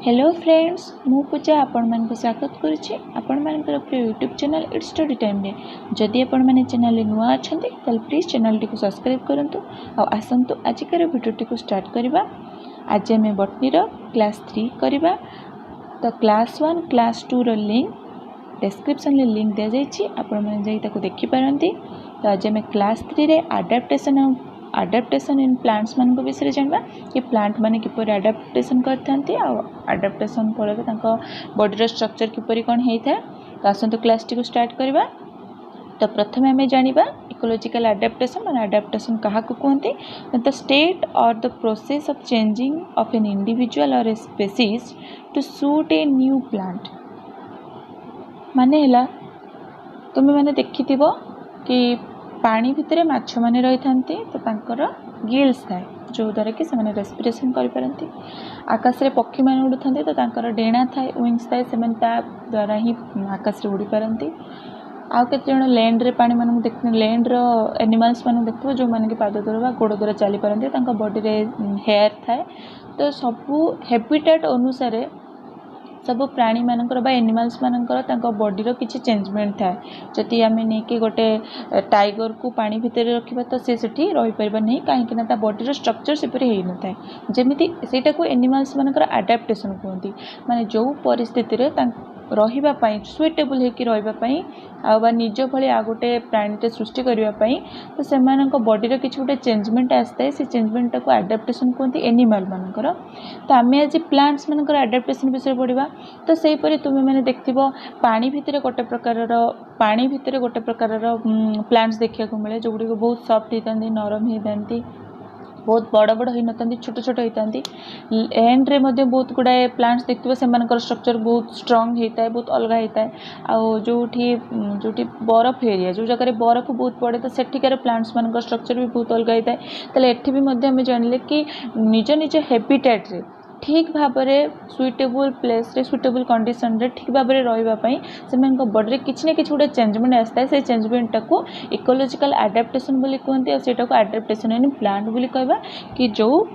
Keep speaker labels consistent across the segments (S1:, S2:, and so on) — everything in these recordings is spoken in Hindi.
S1: हेलो फ्रेंड्स, मु पूजा आपण मानक स्वागत करुच्ची आपण मानकर प्रिय YouTube channel it's study time रे। जदि आपण माने चैनल नुआ अछंती तल प्लीज चैनल टी सब्सक्राइब करंतु आ आसंतु आजिकर वीडियो टी स्टार्ट करबा। आज हमें बॉटनी रो क्लास 3 करबा। तो क्लास 1 क्लास 2 रो लिंक डिस्क्रिप्शन ले लिंक दे जाइछि, आपण माने जाई ताको देखि पारंती। तो आज हमें क्लास 3 रे आडाप्टेशन इन प्लांट्स मान विषय जानवा कि प्लांट माने किपर आडाप्टेशन करथांती आ आडाप्टेशन फल तांको बॉडी स्ट्रक्चर किपर कौन होता है। तो आसंतु क्लास टी को स्टार्ट करबा। तो प्रथम आम जानिबा इकोलॉजिकल आडाप्टेशन माने आडाप्टेशन कहा को कहते। The state or the process of changing of an individual or a species to suit a new plant. माने हला तुम मैंने देखिथिबो कि पानी भितर माछ माने रही थांती, तो तांकर गिल्स थाए जो द्वारा कि से रेस्पिरेशन करि पारंती। आकाश रे पक्षी माने उड़ थांती, तो तांकर डेणा थाए विंग्स थाए, से द्वारा ही आकाश रे उड़ी पारंती। आउ केते जण लैंड रे पानी मानू देख लैंड रो एनिमल्स मानू देखो जो माने कि पाद द्वारा गोड़ द्वारा चली पारंती, तांका बॉडी रे हेयर थाए। तो सबू हैबिटेट अनुसार सब प्राणी मानकर बा एनिमल्स मानकर तांका बॉडी रो किछि चेंजमेंट थाए। जदि आमे नै कि गोटे टाइगर को पानी भितर रखिबा तो से सेठी रहि परबा नै, काहे कि ना ता बॉडी रो स्ट्रक्चर से पर हेइ न थाए। जेमिति सेटा को एनिमल्स मानकर अडैप्टेशन कहंती, माने जो परिस्थिति रे रहिबा पई सुइटेबल हे कि रहिबा पई आ निज भली आ गोटे प्राणीटे सृष्टि करिबा पई, तो सेमानक बॉडी रो किछि गोटे चेंजमेंट आस्ते, से चेंजमेंट को अडैप्टेशन कहंती एनिमल मानकर। तो आमे आज प्लांट्स मानकर अडैप्टेशन विषय पढिबा। तो सेही परि तुमे माने देखथिबो पानी भितर गोटे प्रकार रो प्लांट्स देखिया को मिले, जो गुडी को बहुत सॉफ्ट हितांती, नरम हितांती, बहुत बड़ बड़ होई नथांती, छोट छोट होइतांती। एंड रे मध्ये बहुत गुडाए प्लांट्स देखथिबो सेमानकर स्ट्रक्चर बहुत स्ट्रांग हेताए, बहुत अलगा हेताए। आ जोठी बरफ एरिया जो जगह बरफ बहुत पड़े, तो सेठिकार प्लांट्स मानकर स्ट्रक्चर भी बहुत अलगा हेताए। तले एठी भी मध्ये हम जानिले कि निज निज हैबिटेट रे ठीक भाव में सुइटेबल प्लेस रे सुइटेबल कंडीशन रे ठीक भाव में रहिबा पई सेमानक बॉडी रे किछि न किछि गोटे चेंजमेंट आस्ता है। से चेंजमेंट को इकोलॉजिकल अडैप्टेशन बोली कहते और सेटा को अडैप्टेशन इन प्लांट बोली कहबा कि जो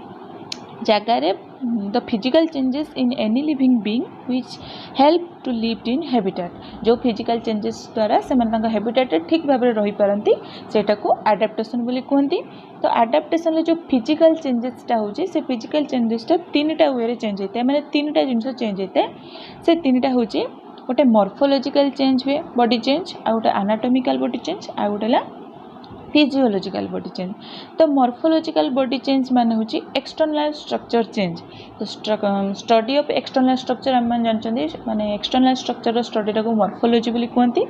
S1: जगह रे the physical changes in any living being which help to live in habitat, जो फिजिकल चेंजेस द्वारा से हैबिटेट ठीक भाव में रही पारंती, सेटा को अडैप्टेशन बोली कहती। तो अडैप्टेशन जो फिजिकल चेंजेसटा होची, से फिजिकल चेंजेसटा तीनटा वे रे चेंज होता है, माने तीनटा जिनस चेंज होता है। से तीनटा होची गोटे मॉर्फोलॉजिकल चेंज हुए बॉडी चेंज, आ गोटे एनाटॉमिकल बॉडी चेंज, आ गोटे फिजियोलॉजिकल बॉडी चेंज। तो मॉर्फोलॉजिकल बॉडी चेंज माने होची एक्सटर्नल स्ट्रक्चर चेंज। तो स्टडी ऑफ एक्सटर्नल स्ट्रक्चर हम जानचंदी, माने एक्सटर्नल स्ट्रक्चर स्टडी को मॉर्फोलॉजी बोली कहंती,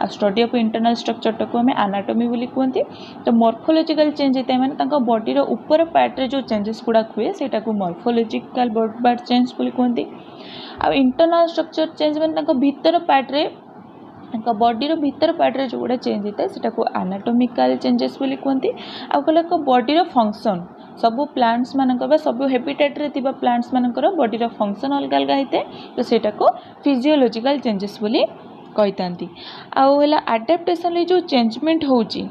S1: आ स्टडी ऑफ इंटरनल स्ट्रक्चर को हमें एनाटॉमी बोली कहंती। तो मॉर्फोलॉजिकल चेंज होता है माने तांका बॉडी रो ऊपर पार्ट रे जो चेंजेस गुडा हुए सेटा को मॉर्फोलॉजिकल बॉडी चेंज बोली कहंती। आ इंटरनल स्ट्रक्चर चेंज माने तांका भीतर पार्ट रे बॉडी रो भीतर पार्ट रे जो गुडा चेंज होता है सेटा को एनाटॉमिकल चेंजेस बोली कहंती। आ कहले को बॉडी रो फंक्शन सब प्लांट्स मानक बा सब हैबिटेट रे थिबा प्लांट्स मानकर बॉडी रो फंक्शन अलग अलग होते, तो सेटा को फिजियोलॉजिकल चेंजेस बोली कहतांती। आ होला अडैप्टेशन ले जो चेंजमेंट होची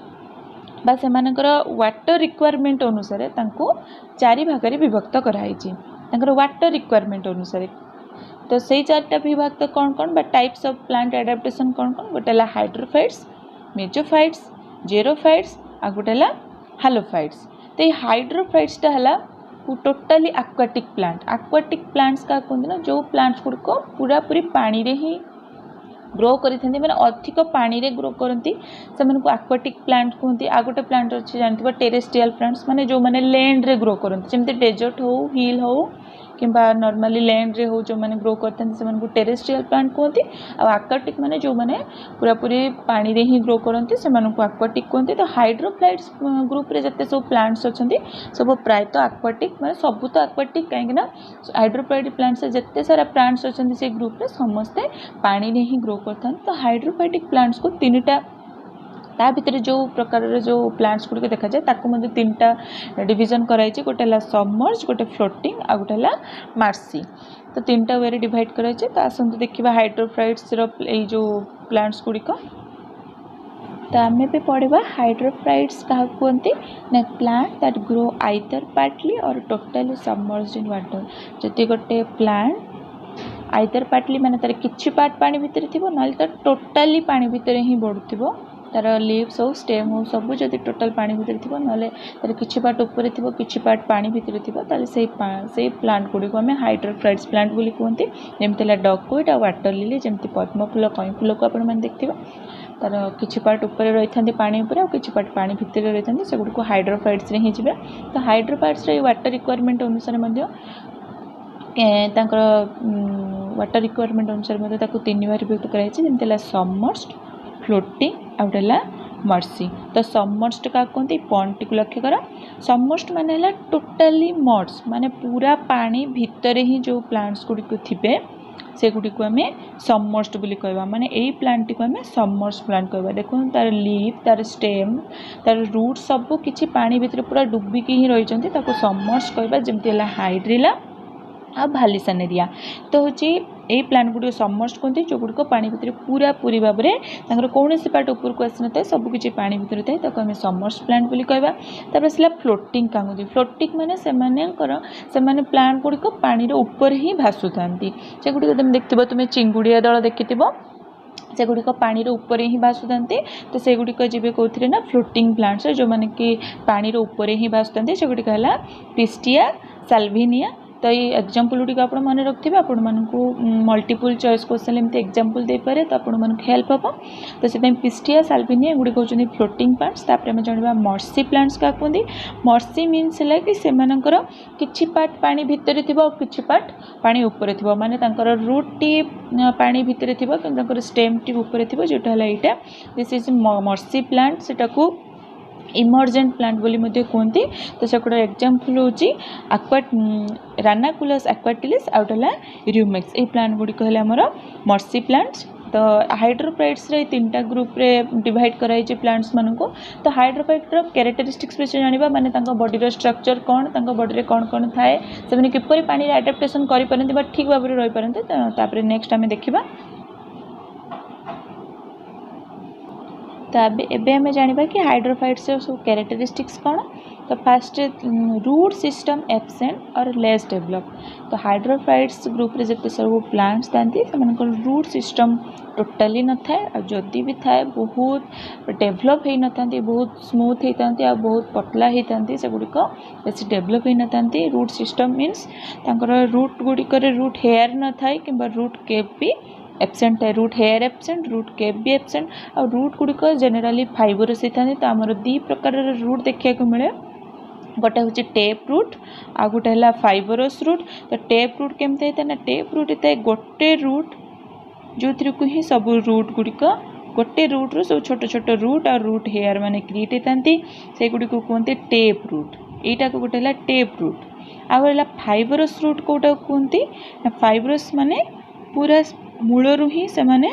S1: बा सेमानकर वाटर रिक्वायरमेंट अनुसार तांको चारि भाग रे विभक्त कराइची, तांकर वाटर रिक्वायरमेंट अनुसार। तो सही चार्टा विभाग तो कौन कौन बा टाइप्स ऑफ प्लांट एडाप्टेशन कौन कौन, गोटे ला हाइड्रोफाइट्स, मेजोफाइट्स, जेरोफाइट्स, आ गोटे ला हालोफाइट्स। तो ये हाइड्रोफाइट्स टा हला totally aquatic plant. Aquatic plants का कहते ना जो प्लांट्स गुड को पूरा पूरी पानी रे ही ग्रो करते, मैंने अधिक पानी रे ग्रो करती, से एक्वाटिक प्लांट कहते। आ गोटे प्लांट अच्छे जानते टेरेस्ट्रियल प्लांट्स, माने जो माने लैंड रे ग्रो करते, जमते डेजर्ट हो हिल हो किंबा नॉर्मली लैंड रे हो जो माने ग्रो करते हैं टेरेस्ट्रियल प्लांट कहते। आ एक्वाटिक माने जो माने पूरा पूरी पानी रे ही ग्रो करते से एक्वाटिक कहते। तो हाइड्रोफाइट्स ग्रुप रे जते सब प्लांट्स अच्छे सब प्रायतः एक्वाटिक, माने सब तो एक्वाटिक, कहीं हाइड्रोफाइटिक प्लांट्स जते सारा प्लांट्स अच्छे से ग्रुप रे समस्ते पानी रे ही ग्रो करते। तो हाइड्रोफाइटिक प्लांट्स को तीनटा ता भितर जो प्रकार जो प्लांट्स गुड़िक देखा जाए ताको मध्य तीनटा डिवीजन कराई, गोटे ला सबमर्ज, गोटे फ्लोटिंग, आ गोटे ला मार्सी। तो तीनटा वे रे डिवाइड कराई। तो आसंतु देखिबा हाइड्रोफाइट्स रो ए जो प्लांट्स गुड़िक। तो आमे भी पढ़ा हाइड्रोफाइट्स क्या कहते ना plant that grow either partly और टोटली सबमर्ज्ड इन वाटर। जदि गोटे प्लांट आइदर पार्टली माने तार किछि पार्ट पानी भितर थिबो नाले तार टोटाली पानी भितर ही बढ़ुथिबो तार लीव्स हो स्टेम हो सब जदि टोटाल पानी भितर थिबो नाले तार किछि पार्ट ऊपर थिबो किछि पार्ट पानी भितर थिबो ताले सेही प्लांट गुडी को हमें हाइड्रोफाइट्स प्लांट बोली कहते जेमतिला डॉगवुड आ वाटर लिली जेमति पद्म फूल कई फूल को आपण माने देखथिबो तार किछि पार्ट ऊपर रही था पानी ऊपर और किछि पार्ट पानी भितर रही था से गुडी को हाइड्रोफाइट्स रे ही जिबे तो हाइड्रोफाइट्स रे वाटर रिक्वायरमेंट अनुसार मध्य तांकर वाटर रिक्वायरमेंट अनुसार मध्य ताको तीन बार विभक्त कराई छि जेमतिला सबमर्ज्ड फ्लोटिंग आउटला मर्सी तो सबमर्ज्ड का कहते पॉइंट को लक्ष्य कर सबमर्ज्ड माने हला टोटाली मर्ज माने पूरा पानी भितर ही जो प्लांट्स गुडी को थिबे से गुडी को हमें सबमर्ज्ड बोली कहबा माने एई प्लांट को हमें सबमर्ज्ड प्लांट कहबा देखो तार लीफ तार स्टेम तार रूट सब किछि पानी भितर पूरा डुबी की ही रही चंती ताको सबमर्ज्ड कहबा जेमति हला हाइड्रिला आ भालिसानेरिया तो होची ए प्लांट गुडी सबमर्ज्ड कहते जो गुडी को पानी भितर पूरा पूरी भाव में तांकर कोनोसी पार्ट ऊपर को आसी नଥାଏ सब किछि पानी भितर थाए ताको हमें सबमर्ज्ड प्लांट बोली कहबा तापर सिला फ्लोटिंग का कहते फ्लोटिंग माने सेमाने प्लांट गुडी को पानी रो ऊपर ही भासुथांती से गुडी को तुम देखथिबो तुमे चिंगुडिया दळ देखिथिबो से गुड़िक पानी ऊपर ही भासुते तो से गुड़िक जीवे कौन ना फ्लोटिंग प्लांट्स जो माने कि पानी ऊपर ही भासुते से गुड़िक है पिस्टिया साल्विनिया तो ये एग्जांपल गुड़ी आप मन रखिए आपण मानू मल्टीपल चॉइस क्वेश्चन एमती एग्जांपल दे पारे तो आपण मानक हेल्प हम तो से पिस्टिया साल्विनिया गुड़ी कहते फ्लोटिंग प्लांट्स तापर आम जानवा मर्सी प्लांट्स क्या कहते मर्सी मीन्स है कि सेमानकर किछि पार्ट पानी भितर थी और किछि पार्ट पानी ऊपर थी माने तांकर रूट टिप पानी भितर थी कि स्टेम टिप ऊपर थी जोटा है यहाँ दिस इज मर्सी प्लांट सेटा को इमर्जेंट प्लांट बोली मध्य कहते तो से एग्जांपल होची रानाकुलस एक्वाटिलिस आउटला र्यूमेक्स ए प्लांट गुड़ी कहले हमर मर्सी प्लांट्स तो हाइड्रोफाइट्स रे तीनटा ग्रुप रे डिवाइड कराई जे प्लांट्स मानन को तो हाइड्रोफाइट रो कैरेक्टरिस्टिक्स विषय जानिबा माने तांका बॉडी रो स्ट्रक्चर कोन तांका बॉडी रे कोन थाए से माने किपरि पानी रे एडाप्टेशन करि परंती बा ठीक भाबरे रहि परंती तापरे नेक्स्ट हमें देखिबा तो एबे हमें जानिबा कि हाइड्रोफाइट्स सब कैरेक्टरिस्टिक्स कौन तो फास्ट रूट सिस्टम एब्सेंट और लेस डेवलप तो हाइड्रोफाइट्स ग्रुप रे जते सब प्लांट्स थांती से रूट सिस्टम टोटाली न थाए और जदि भी थाए बहुत डेवलप हो न थांती बहुत स्मूथ होती और बहुत पतला होती से गुड़िक बेस डेवलप हो न थांती रूट सिस्टम मीन्स तांकर रूट गुड़िक रूट हेयर न थाए कि रूट केप भी एब्सेंट है root hair absent root cap भी एब्सेंट और रूट गुड़िक जेनेराली फाइबरस होता तो आमर दी प्रकार रूट देखा मिले गोटे हूँ टेप रूट आ गोटे है फाइबरस रूट तो टेप रूट केमती होता है ना टेप रूट होता है गोटे रूट जो थ्रू को ही सब रूट गुड़िक गोटे रूट रो सब छोट छोट रूट और रूट हेयर माने क्रिएट होती से गुड़ी को कहते टेप रूट यटा को गोटे है टेप रूट आगे फाइबरस रूट कौटा कहते फाइबरस माने पूरा मूलरू ही से माने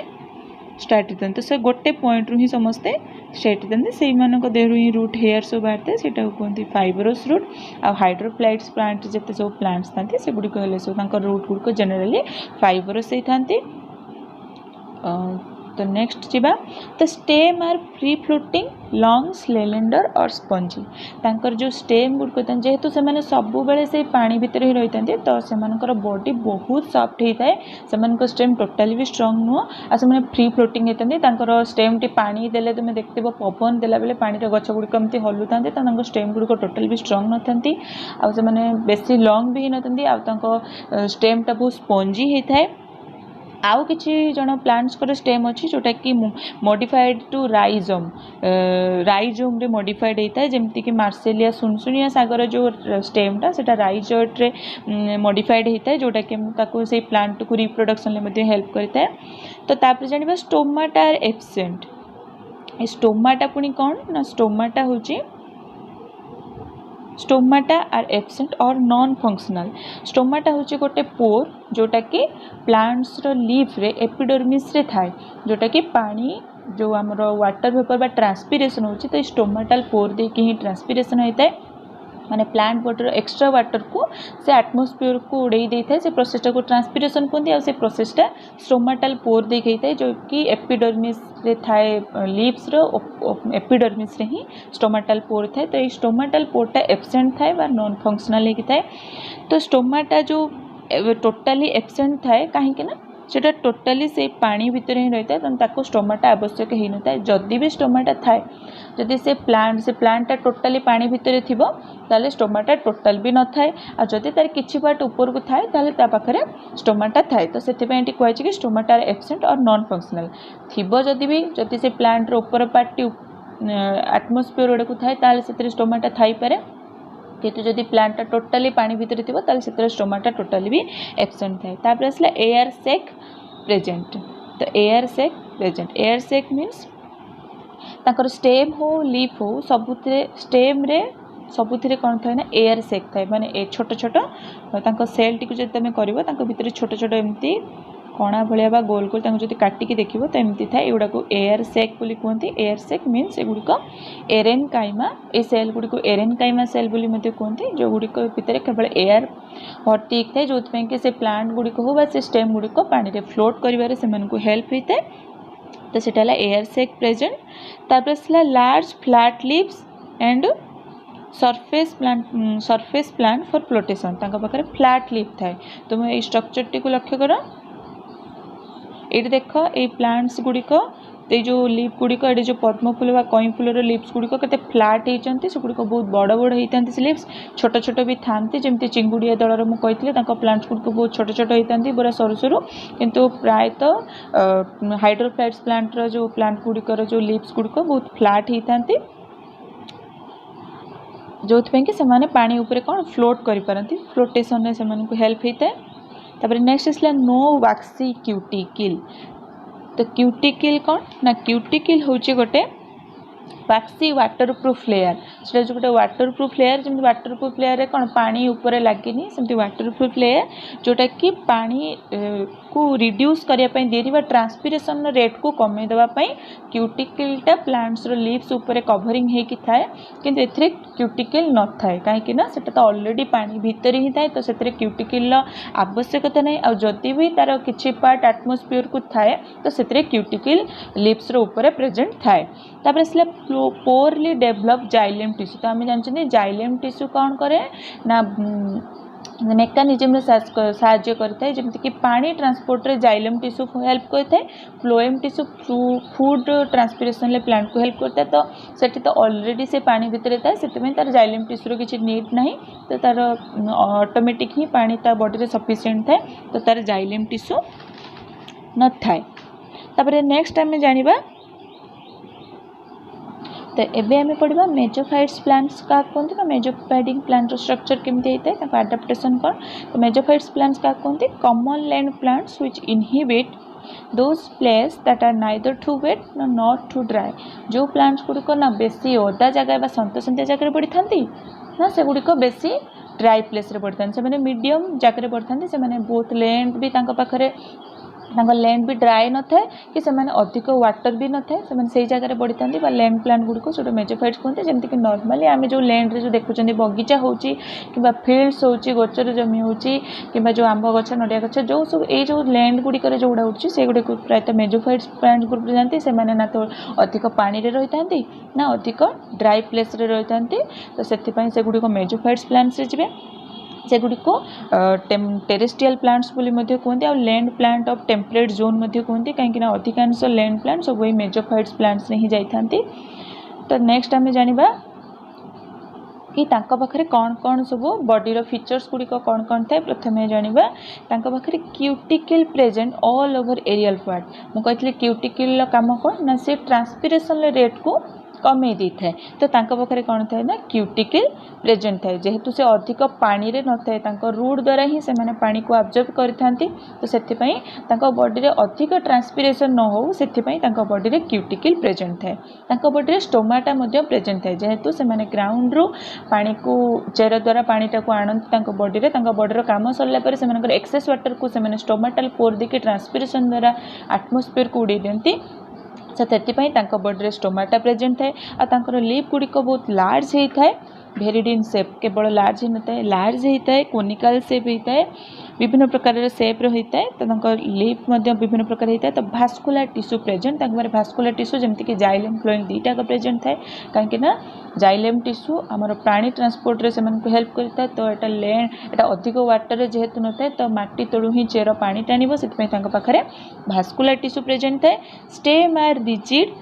S1: स्टार्ट होता तो से गोटे पॉइंट रू ही समस्ते स्टार्ट होता से देहरु ही रूट हेयर सब बाहर से कहते फाइबरस रूट आ हाइड्रोफ्लाइट्स प्लांट जिते सब प्लांट्स था से गुड़ी कहले सब रूट गुड़िक जेनेराली फाइबरस होती तो नेक्स्ट जीवा तो stem are free floating long slender और स्पंजी तांकर जो स्टेम गुड़िक जेहेतु से सब बेले से पानी भितर ही रही था तो से बॉडी बहुत सॉफ्ट होता है से स्टेम टोटाली भी स्ट्रंग नुह आ से फ्री फ्लोटिंग होता स्टेम टी पानी देले तुम देखिए पवन देला बेले पानी गछ गुड़िक एमती हलु था तो स्टेम गुड़िक टोटाल भी स्ट्रंग न था आने बेसी लॉन्ग भी होती आ स्टेमटा बहुत स्पंजी होता है आउ किसी जन प्लांट्स को स्टेम अच्छी जोटा कि मॉडिफाइड टू राइजोम राइजोम रे मॉडिफाइड होता है जमती कि मार्सेलिया सुनसुनिया सागर जो स्टेमटा सेटा राइजोट रे मॉडिफाइड होता है जोटा कि ताको से प्लांट को रिप्रोडक्शन में हेल्प करता है तो तापर जानिबा स्टोमाटा आर एब्सेंट स्टोमाटा पुनी कौन ना स्टोमाटा होची स्टोमाटा आर एब्सेंट और नॉन फंक्शनल स्टोमाटा होची गोटे पोर जोटा कि प्लांट्स रो लीफ रे एपिडर्मिस रे थाए जोटा कि पानी जो आमर वाटर वेपर बा ट्रांसपीरेशन होची तो स्टोमाटल पोर दे कि ही ट्रांसपीरेशन होता है माने प्लांट बॉडी एक्स्ट्रा वाटर को से एटमॉस्फेयर को उड़ाई देता है से प्रोसेसटा को ट्रांसपीरेशन कहते हैं और से प्रोसेसटा स्टोमाटल पोर दे होता है जो कि एपिडर्मिस रे थाए लीव्स रो एपिडर्मिस रे ही स्टोमाटल पोर थाए तो ये स्टोमाटल पोरटा एब्सेंट थाए बा नॉन फंक्शनल होता है तो स्टोमाटा जो टोटाली एब्सेंट थाए कहीं सेटा टोटाली से पानी भितर ही रही है तेनाली स्टोमाटा आवश्यक हो न था जदि भी स्टोमाटा थाए जदि से प्लांटा टोटाली पानी भितर थी ताले स्टोमाटा टोटाल भी न थाए आ जदि तार किछि पार्ट ऊपर को थाए ताले ता पाखरे स्टोमाटा थाए तो से कहै कि स्टोमाटा एब्सेंट और नॉन फंक्शनल थिबो जदि से प्लांट रो ऊपर पार्ट एटमॉस्फेयर गुड़ा को थाए ताले से स्टोमाटा थाई पारे किंतु जदि प्लांटा टोटाली पानी भितर थी ताले से स्टोमाटा टोटाली भी एब्सेंट थाए तापर आसला एयर सेक प्रेजेंट तो एयर सेक प्रेजेंट एयर सेक मीन्स ताकर स्टेम हो लीफ हो सबुथिरे स्टेम रे सबुथिरे कौन थाए ना एयर सेक थाए माने छोट छोट तांको सेल टी जब तुम कर भितर छोट छोट एमती कणा भाया बा गोल गोल जो काटिकी देख तो एमती थाए एगुड़ा को एयर सेक बोली कहते एयर सेक मीन्स एगुड़िक एरेनकाइमा ए सेल गुड़ी को एरेनकाइमा सेल बोली कहते जो गुड़िक भितर केवल एयर भर्ती थाए जो कि से प्लांट गुड़िक हो बा से स्टेम गुड़िक पानी रे फ्लोट करिवारे से हेल्प होता है तो सेटा एयर सेक प्रेजेंट तापर large flat leaves and surface plant for flotation पाखे फ्लैट लीफ थाए तुम ये स्ट्रक्चर टी को लक्ष्य कर ये देख ये प्लांट्स गुड़िक ये जो लीफ गुड़िक ये जो पद्म फूल बा कई फूलर लीव्स गुड़िक के फ्लैट होती से गुड़िक बहुत बड़ बड़ होता से लीव्स छोट छोट भी था जमी चिंगुड़िया दलर मुझे प्लांट्स गुड़िक बहुत छोट छोट होता पूरा सरू सरू किंतु प्रायतः हाइड्रोफ्लाइट्स प्लांट जो प्लांट गुड़िकर जो लीव्स गुड़िक बहुत फ्लैट होता जो कि से पानी उपरे कौन फ्लोट करें फ्लोटेशन से हेल्प होता है तापर नेक्स्ट इसला नो वैक्सी क्यूटिकल तो क्यूटिकल कौन ना क्यूटिकल होचे गोटे वैक्सी वाटरप्रूफ लेयर से जो गोटे वाटरप्रूफ लेयर जमी वाटरप्रूफ लेयर रे कौन पानी ऊपर लगे सेमती वाटरप्रूफ लेयर जोटा कि पानी को रिड्यूस करने देरी ट्रांसपीरेशन रेट को कमे देवाई क्यूटिकलटा प्लांट्स लीव्स ऊपर कवरिंग होती थाए किंतु एथिरे क्यूटिकल न थाए कहीं सेटा तो ऑलरेडी पानी भितर ही थाए तो से क्यूटिकल आवश्यकता नहीं आ जदि भी तार किछि पार्ट एटमॉस्फेयर को थाए तो से क्यूटिकल लीव्स ऊपर प्रेजेंट थाए तापर इसलिए पोरली डेवलप जाइलेम टिश्यू तो आम जानते जाइलेम टिश्यू कौन करे ना मेकानिजम साहाय्य करता है जमीक कि पानी ट्रांसपोर्ट रे जाइलम टिश्यू हेल्प करता है फ्लोएम टिश्यू फूड ट्रांसपीरेशन ले प्लांट को हेल्प करता है तो सेठी तो ऑलरेडी से पानी भितर था से तार जाइलम टिश्यू किसी नीड ना तो तार ऑटोमेटिक ही पानी ता बॉडी रे सफिशिएंट थाए तो तार जाइलम टिश्यू न थाए तापर नेक्स्ट आम जानिबा तो एबे आम पढ़ा मेजोफाइट्स प्लांट्स क्या कहते ना मेजोफाइडिंग प्लांट स्ट्रक्चर केमती होता है आडाप्टेशन कौन तो मेजोफाइट्स प्लांट्स क्या कहते common land plants which inhibit those places that are neither too wet nor not too dry जो प्लांट्स गुड़िक ना बेसी ओदा जगह सन्तसन्तिया जगह बढ़ी था ना से गुड़िक बेसी ड्राई प्लेस रे बढ़ी था मीडियम जगह बढ़ी था से बहुत लैंड भी पाखे लैंड भी ड्राई न थाए कि अधिक वाटर भी न थाए से जगह बढ़ी था लैंड प्लांट गुड़िक जो मेजोफाइट्स कहते हैं जमीक नॉर्मली आम जो लैंड रे जो देखुं बगीचा हो फिल्ड्स हो गोचर जमी हो जो आंब गछ नड़िया गछ जो सब ये जो लैंड गुड़िकर जो गुड़ा हो से गुड़िक प्रायतः मेजोफाइट्स प्लांट ग्रुप जाती से ना तो अधिक पानी रे रही था ना अधिक ड्राई प्लेस रे रही था तो से गुड़िक मेजोफाइट्स प्लांट्स रे जिवे से गुड़िक टेरेस्ट्रियल प्लांट्स बोली कहते और land plant of temperate zone कहते कहीं अधिकांश लैंड प्लांट सब वही मेजोफाइट्स प्लांट्स ने ही जाती तो नेक्स्ट आम जानिबा कि तांका पाखरे कौन कौन सब बॉडीर फीचर्स गुड़िक कौन कौन थाए प्रथम जानिबा तांका पाखरे cuticle present all over aerial part मुझे क्यूटिकल काम कौन ना से ट्रांसपीरेशन रेट को कमे दी थाए तो पाखे कौन थाए ना क्यूटिकल प्रेजेंट थाए जेहेतु से अधिक पानी रे न थाए रूट द्वारा ही से पानी को अब्जर्व करथांती तो से बॉडी रे अधिक ट्रांसपीरेशन न हो से बॉडी रे क्यूटिकल प्रेजेंट थाए बॉडी रे स्टोमाटा मध्य प्रेजेंट थाए जेहेतु से ग्राउंड रू पानी को चेर द्वारा पानीटा को आणती बॉडी रे बॉडी काम सरला पर से एक्सेस वाटर को से स्टोमाटाल पोर देके ट्रांसपीरेशन द्वारा एटमॉस्फेयर को उड़े दियंती से बॉडी रे स्टोमाटा प्रेजेंट थाए आ लीफ गुड़िक बहुत लार्ज होता है भेरिडिन सेप केवल लार्ज ही नए लार्ज होता है कोनिकल सेप होता है विभिन्न प्रकार सेप होता है तो लिप विभिन्न प्रकार होता है तो vascular tissue present vascular tissue जमीक जाइलेम फ्लोएम दुईटाक प्रेजेंट थाए कहीं जाइलेम टिश्यू आमर प्राणी ट्रांसपोर्ट रे से हेल्प करता है तो यहाँ लैंड यहाँ अधिक वाटर जेहेतु न था तो माटी तलू ही चेर पानी टाणव से पाखे भास्कुलर टिश्यू प्रेजेंट थाए stem are rigid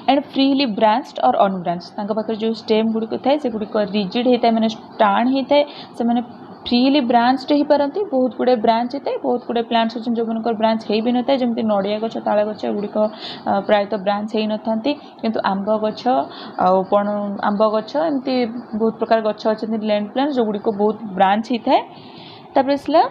S1: and freely branched और अनब्रांच पाखे जो स्टेम गुड़िक थाए से गुड़िक रिजिड होता है मैंने टाण होता है से फ्रीली ब्रांच्ड हो पारती बहुत गुड़े ब्रांच होता है बहुत गुड़े प्लांट्स अच्छे जो मन ब्रांच हो भी न था जमी नड़िया गछ ताल गछ गुड़िक प्रायतः ब्रांच हो न था किंतु आंब गछ आंब गछ एमती बहुत प्रकार गछ अच्छे लैंड प्लांट्स जो गुड़िक बहुत ब्रांच होता है तापर इसला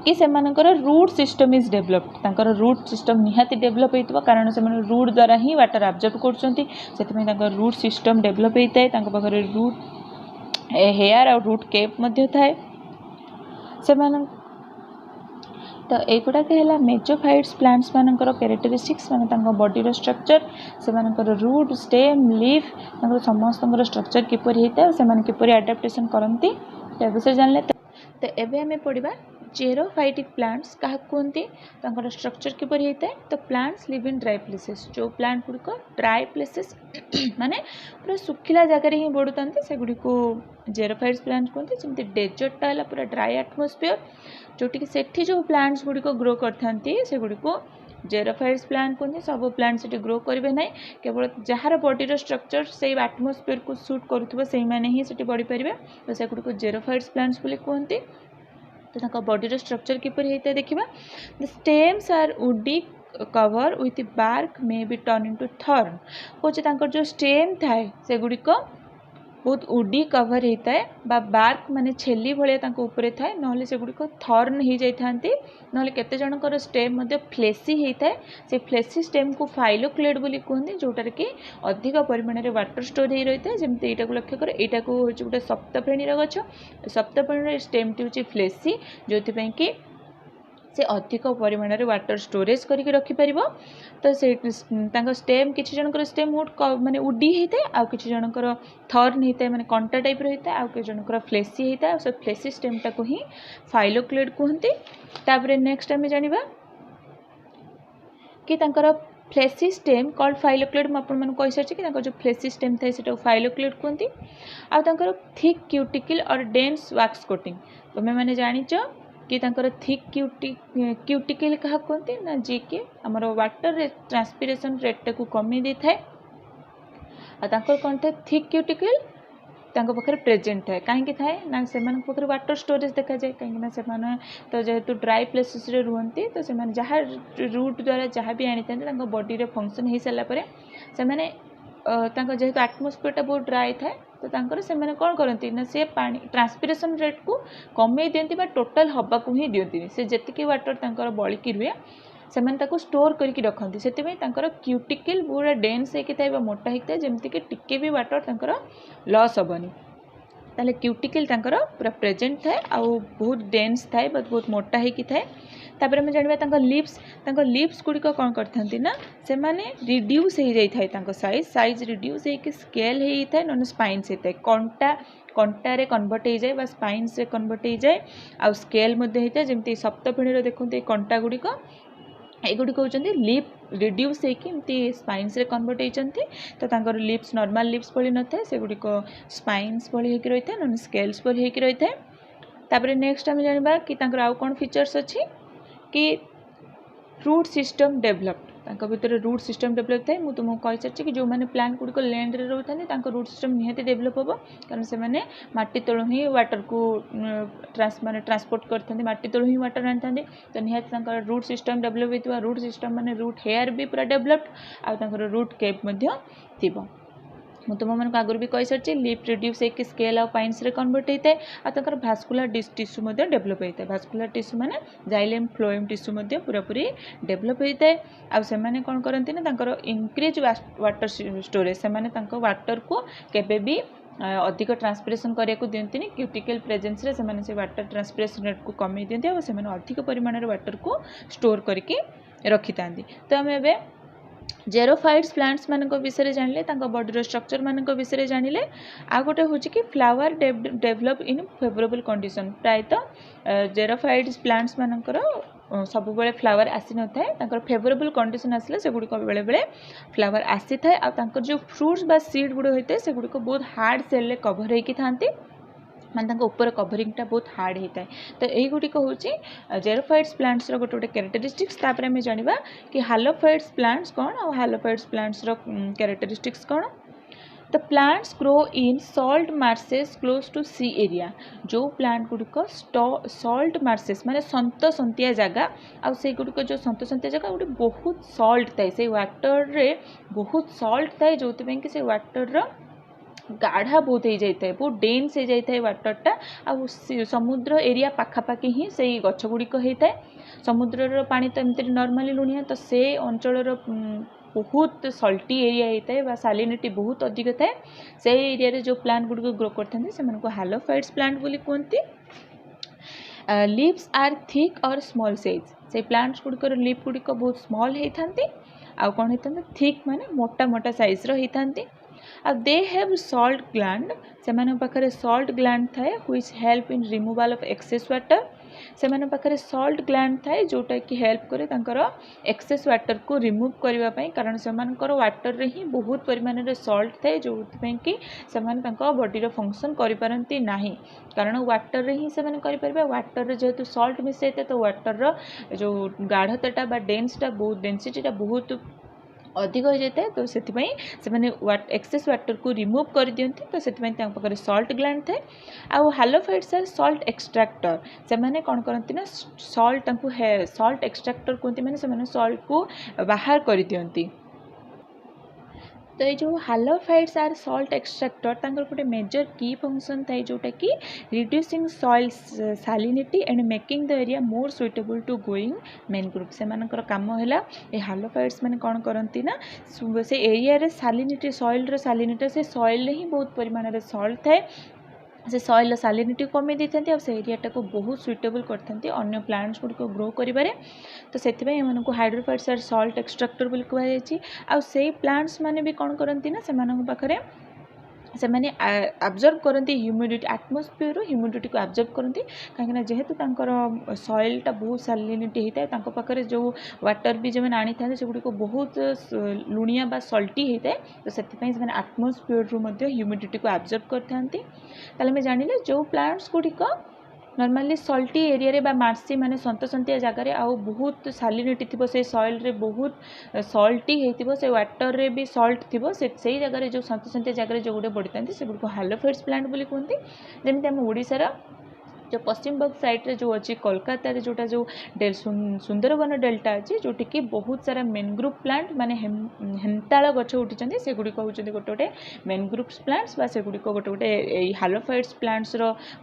S1: कि सेमानकर रूट सिस्टम इज डेभलप्ड तांकर रूट सिस्टम निहाती डेभलप होइतबा कारण से रूट द्वारा ही वाटर एब्जॉर्ब करछंती सेतमे तांकर रूट सिस्टम डेभलप होइताय तांक पाखरे रूट हेयर और रूट केप मध्य थाए सेमान तो युवा है मेजोफाइट्स प्लांट्स मानकर कैरेक्टरिस्टिक्स माने बॉडी स्ट्रक्चर से रूट स्टेम लीफ समस्त स्ट्रक्चर किपर होता है से किपर एडाप्टेशन करती तो विषय जानले तो एबे हमें पढ़ा जेरोफाइटिक प्लांट्स क्या कहते हैं स्ट्रक्चर किपर होता है तो plants live in dry places जो प्लांट गुड़िक ड्राई प्लेसेस माने पूरा सुखिला जगह ही बढ़ुता से गुड़िक जेरोफाइट्स प्लांट्स कहते जमी डेजर्टा है पूरा ड्राई एटमोस्फियर जोटि सेठी जो प्लांट्स गुड़िक ग्रो करते से गुड़िक जेरोफाइट्स प्लांट कहते सब प्लांट से ग्रो करेंगे ना केवल जार बॉडी स्ट्रक्चर से एटमोस्फियर को सूट करुवा से ही से बढ़ी पारे तो से गुड़िक जेरोफाइट्स प्लांट्स बोली कहते तो बॉडी स्ट्रक्चर किपर होता है देखा the stems are woody cover with bark may be turn into thorn कहे जो स्टेम थाए से गुड़िक बहुत वुडी कवर होता है बार्क माने छेली भाया ऊपर थाए ना से गुड़िक थर्न हो जाती ना केते जनकर स्टेम फ्लेसी होता है से फ्लेसी स्टेम को फाइलोक्लेड बोली कहते जोटार कि अधिक परिमाण में वाटर स्टोर हो रही है जमी यहाँ को लक्ष्य कर यहाँ को हूँ गोटे सप्तप्रेणी गछ सप्तप्रेणी स्टेम टी हूँ फ्लेसी जो कि से अधिक परिमाण में वाटर स्टोरेज करके रखिपर तो से स्टेम किसी जनकर स्टेम वुड माने वुडी होता है आउ किसी जनकर थर्न होता है माने कंटा टाइप होता है आउ किसी जनकर फ्लेसी होता है से फ्लेसी स्टेमटा को ही फाइलोक्लेड कहते तापर नेक्स्ट आम जाना कि फ्लेसी स्टेम कॉल्ड फाइलोक्लेड मुझे कही सारी कि जो फ्लेसी स्टेम थाए से फाइलोक्लेड कहते आउ थिक क्यूटिकल और डेन्स वैक्स कोटिंग तुम्हें मैंने जानिच कि थिक क्यूटिकल क्या कहते ना जी कि आमर वाटर ट्रांसपीरेशन रेट को कमी दे थाए कौन था थिक क्यूटिकल पाखे प्रेजेंट थाए कहीं थाए ना से वाटर स्टोरेज देखा जाए कहीं से तो जेहेतु ड्राई प्लेसेस रे रुहंती तो से जहाँ रूट द्वारा जहाँ भी आनी था बॉडी रे फंक्शन हो सारापर से जेहेतु एटमोस्फियर बहुत ड्राई थाए तो से कौन करती ना से पानी ट्रांसपीरेशन रेट को कमे दिखती टोटाल हवा को ही दिखती से जी वाटर बलिकी रुए से स्टोर करके रखती से क्यूटिकल पूरा डेन्स होता है मोटा होता है जमीक टिके भी वाटर लॉस हेनी ताले क्यूटिकल पूरा प्रेजेंट थाए आउ बहुत डेन्स थाए बहुत मोटा होती थाए तापर आम जाना लिप्स गुड़िक कौन करते ना से रिड्यूस हो जाए साइज रिड्यूस हो स्केल होता है नॉन स्पाइन्स होता है कंटारे कन्वर्ट हो जाए स्पाइन्स रे कन्वर्ट हो जाए आउ स्केल होता है जमी सप्तफेणी देखते कंटा गुड़िक एगुड़ी कहते लिप रिड्यूस होती स्पाइन्स रे कन्वर्ट होती तो लिप्स नॉर्मल लिप्स भली न था से गुड़िक स्पाइन्स भली होकर रही है नॉन स्केल्स भली होकर रही है तापर नेक्स्ट आम जाना कि आउ कौन फीचर्स अच्छी कि रूट सिस्टम डेभलप्ड भीतर रूट सिस्टम डेभलप थाए मुझे तुमको कही सारी कि जो मैंने प्लांट गुड़िक लैंड रे रोते रूट सिस्टम निहाती डेभलप हम कारण से मैंने माटी तलू ही वाटर को ट्रांसपोर्ट करते माटी तलू ही वाटर आनी तो निहाती रूट सिस्टम डेभलप होता रूट सिस्टम माने रूट हेयर भी पूरा डेभलप्ड आउ रूट केप थी मुझे तुम आगुरी भी कही सारी लिप रिड्यूस होकर स्केल आ पाइन्स रे कन्वर्ट होता है और भास्कुलर टिश्यू डेभलप होता है भास्कुलर टिश्यू माने जाइलेम फ्लोएम टिश्यू पूरापूरी डेभलप होता है आउ से कौन करती ना इंक्रीज वाटर स्टोरेज से वाटर को केबे भी अधिक ट्रांसपीरेशन करने को दिखती क्यूटिकल प्रेजेंस रे से वाटर ट्रांसपीरेशन रेट को कमी दिखती और अधिक परिमाण वाटर को स्टोर करके रखी था तो आम ए जेरोफाइट्स प्लांट्स मानक विषय जानिले तांको बॉडी स्ट्रक्चर मानक विषय जानिले आ गोटे होची कि flower develop in favourable condition प्रायतः जेरोफाइट्स प्लांट्स मानकर सब बेले फ्लावर आसी न थाए फेवरेबल कंडीशन आसले से गुड़िक बेले बेले फ्लावर आसी थाए आ जो फ्रूट्स बा सीड गुड़ होते से गुड़िक बहुत हार्ड सेल कभर होकी थांती माने ऊपर कवरिंगटा बहुत हार्ड होता है। तो यही गुड़िक हूँ जेरोफाइट्स प्लांट्स गोटे गोटे कैरेक्टरिस्टिक्स तापर आम जाना कि हालोफाइट्स प्लांट्स कौन और हालोफाइट्स प्लांट्स कैरेक्टरिस्टिक्स कौन। The plants grow in salt marshes close to sea area जो प्लांट गुड़िक सॉल्ट मार्सेस माने सन्त सन्तिया जगह आउ से गुड़िक जो सन्त सन्तिया जगह गोटे बहुत सॉल्ट थाए से वाटर रे बहुत सॉल्ट थाए जो कि से वाटर गाढ़ा बहुत हो जाए बहुत डेन्स हो जाए वाटरटा आ समुद्र एरिया पाखापाखि ही से गछ गुड़िक होता है। समुद्र पानी तो एमती नॉर्मली लुणिया तो से अंचल बहुत सल्टी एरिया होता है सालिनिटी बहुत अधिक थाए से एरिया रे जो प्लांट गुड़िक ग्रो करते हैं हालोफाइट्स प्लांट बोली कहते। लीव्स आर थिक और स्मॉल साइज से प्लांट्स गुड़िकर लीफ गुड़िक बहुत स्मॉल होती आउ कौन होता थिक माने मोटा मोटा साइज होती दे हैव सॉल्ट ग्लैंड से पाखे सॉल्ट ग्लैंड थाए which help in removal of excess water से पाखे सॉल्ट ग्लैंड थाए जोटा कि हेल्प करे तांकर एक्सेस वाटर को रिमूव करने कारण से वाटर रे ही बहुत परिमाण रे सॉल्ट थाए जो कि बॉडी फंक्शन करिपारंती नाही कारण वाटर रे ही से करिपारबे वाटर रे जेहेतु सॉल्ट मिसैते तो वाटर रो जो गाढ़ताटा बा डेंसटा बहुत डेंसिटीटा बहुत अधिक हो जाता है तो से एक्सेस वाटर को रिमूव कर दियंती तो से सॉल्ट ग्लैंड थाए आउ हालोफाइट्स आर सॉल्ट एक्सट्रैक्टर से माने कौन करती ना सॉल्ट सॉल्ट एक्सट्रैक्टर कहते माने सॉल्ट को बाहर कर दियंती। तो ये जो हालोफाइट्स आर सॉल्ट एक्सट्रैक्टर तांकर गोटे मेजर की फंक्शन थाए जोटा कि reducing soil salinity and making the area more suitable to growing main group से मानकर काम है ये हालोफाइट्स माने कौन करती ना से एरिया रे सालिनिटी सॉइल सालिनिटी से सॉइल ही बहुत परिमाण रे सॉल्ट थाए से सॉइल सालिनिटी कमी देते से एरियाटा को बहुत सुइटेबल करते अन्य प्लांट्स गुड़िक ग्रो करें तो से हाइड्रोफाइट्स आर सॉल्ट एक्सट्रैक्टर बोली कहुई से प्लांट्स माने भी कौन करती ना से पाखे से मैंने एब्जर्व करती ह्यूमिडिटी एटमॉस्फेयर ह्यूमिडिटी को एब्जर्व करती कहीं जेहेतु सॉइलटा बहुत सालिनिटी होता है पाखे जो वाटर भी जो आनी था से गुड़िक बहुत लुणिया बा सल्टी होता है तो से एटमॉस्फेयर ह्यूमिडिटी को एब्जर्व करते जानिले जो प्लांट्स गुड़िक नॉर्मली सल्टी एरिया रे बा मार्सी माने सन्त सन्तिया जगार आउ बहुत सालिनिटी थी से सॉइल रे बहुत सल्टी होती से वाटर रे भी सल्ट थी से जगह जो सन्त सन्तिया जगार जो गुड़े बढ़ी से गुड़ हालोफाइट्स प्लांट बोली कहते जमी आम ओडिशार जो पश्चिम बंग साइड रे जो अच्छी कोलकाता रे जोटा जो सुंदरबन डेल्टा अच्छी जोटी कि बहुत सारा मैनग्रोव प्लांट माने हेमताल गछ उठी से गुड़िक होती गोटे गोटे मैनग्रोव प्लांट्स बा से गुड़िक गोटे गोटे हालोफाइट्स प्लांट्स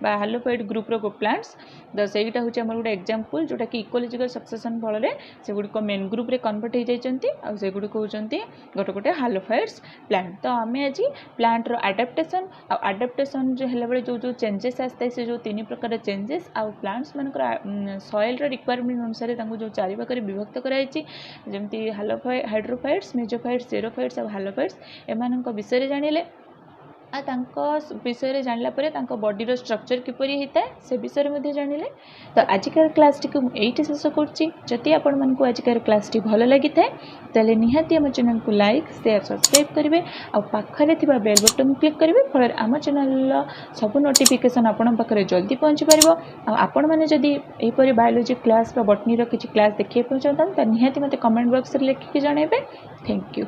S1: बा हालोफाइट ग्रुप रो प्लांट्स तो सहीटा हूँ आम गोटे एग्जांपल जोटा कि इकोलॉजिकल सक्सेशन फल से गुड़िक मैनग्रोव रे कन्वर्ट हो जाती आ से गुड़िक होती गोटे गोटे हालोफाइट्स प्लांट। तो आम आज प्लांट रो एडाप्टेशन आडाप्टेशन जो है बेले जो चेंजेस आसता है से जो 3 प्रकार चेंजेस आउ प्लांट्स मानकर सॉइल रिक्वायरमेंट अनुसार जो चारि पाखे विभक्त कराई जमी हाइड्रोफाइट्स मेजोफाइट्स जेरोफाइट्स और हालोफाइट्स एमान विषय जानिले आ विषय जानला बॉडी स्ट्रक्चर किपरि होता है से विषय में जानिले। तो आजिकार क्लास टी ये शेष करुँची आपण मानक आजिकार क्लास टी भल लगी था तेल निहाती आम चैनल को लाइक शेयर सब्सक्राइब करेंगे आ पाखरे बेल बटन क्लिक करेंगे फल आम चैनल सब नोटिफिकेशन आपण पाखे जल्दी पहुँची पार आपण मैंने जदि यहपरि बायोलॉजी क्लास बटनी किसी क्लास देखा चाहता तो निहाती मत कमेंट बॉक्स में लिखिक जनइबे। Thank you.